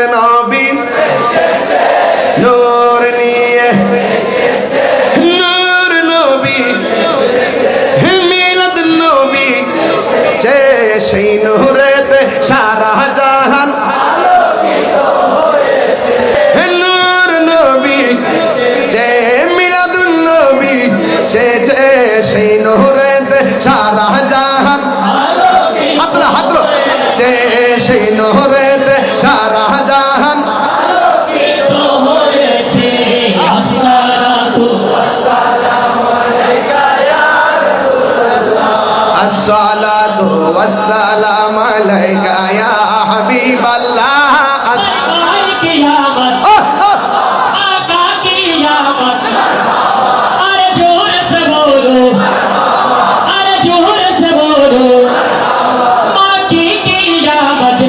নবী নূর নিয়ে নূর নবী মিলাদ নবী যে সেই নূরেতে সারা জাহান নূর নবী যে মিলাদ নবী যে সেই নূরেতে সারা জাহান হাতরা হাতরা যে সেই নূরেতে সারা জাহান الصلاة والسلام عليك يا حبيب الله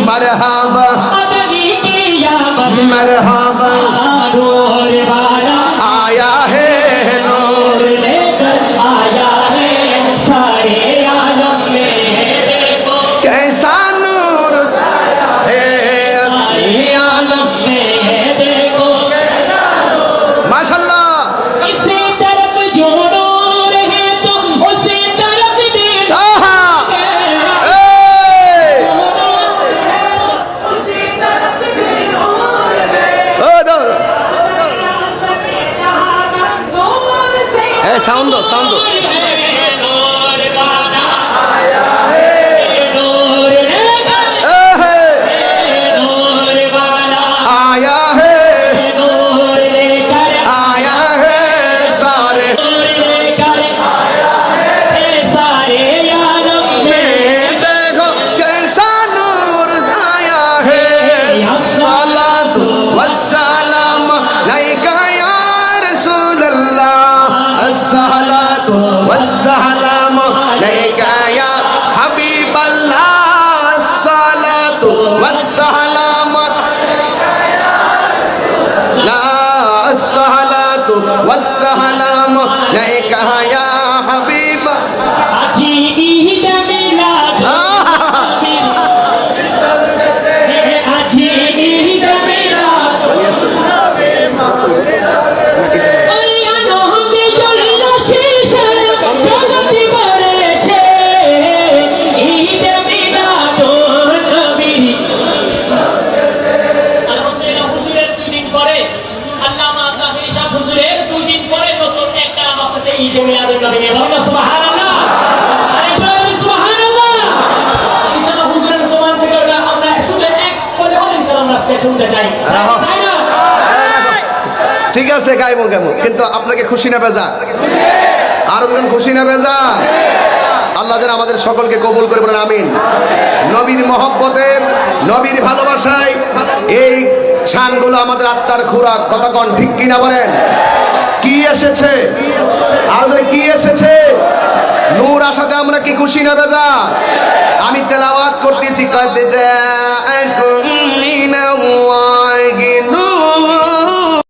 مرحبا مرحبا आया है नूर लेकर आया है सारे आलम में देखो कैसा नूर है आलम में देखो माशाल्लाह इसी तरफ जो नूर है तो उसी तरफ भी उसी तरफ भी नूर है साउंड दो साउंड दो والسلام عليك يا حبيب الله الصلاة والسلام لا الصلاة والسلام عليك يا حبيب ঠিক আছে গাইবো কেমন কিন্তু আপনাকে খুশি না বেজা আরো যখন খুশি না বেজা আল্লাহ যেন আমাদের সকলকে কবুল করে বলেন আমিন নবীর মহব্বতে নবীর ভালোবাসায় এই শানগুলো আমাদের আত্মার খোরাক কথা কোন ঠিক কিনা বলেন কি এসেছে আর কি এসেছে নূর আসাতে আমরা কি খুশি না বেজা আমি তেলাওয়াত করতেছি কদ জাআকুম মিনাল্লাহ